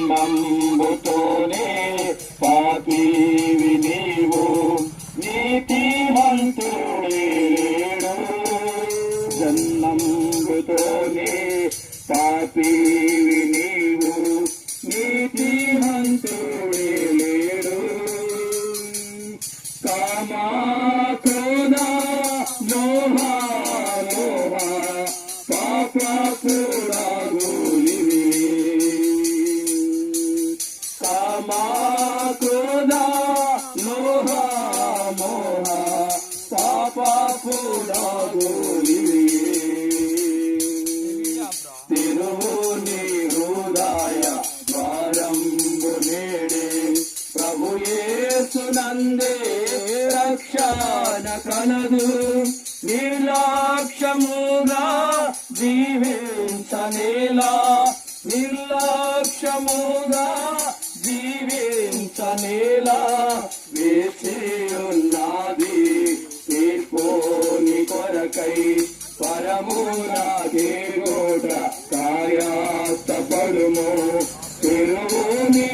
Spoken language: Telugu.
జన్మంబుతోనే పాపీవి నీవు నీతిమంతుడే లేడు జన్మంబుతోనే పాపీవి నీవు నీతిమంతుడే లేడు కామా క్రోధ లోహ లోహ పాప కూడా గోలివి కామా క్రోధ లోహ మోహ పాప కూడా గోలివి తిరువుని హృదయ ద్వారంబు నేడే ప్రభు యేసునందే రక్షణ కలదు నిర్లక్ష్యముగా జీవించనేలా నిర్లక్ష్యముగా జీవించనేలా వేచి ఉన్నది తీర్పుని కొరకై పరమునాగే గోట కార్యాస్తపడుము తిరువుని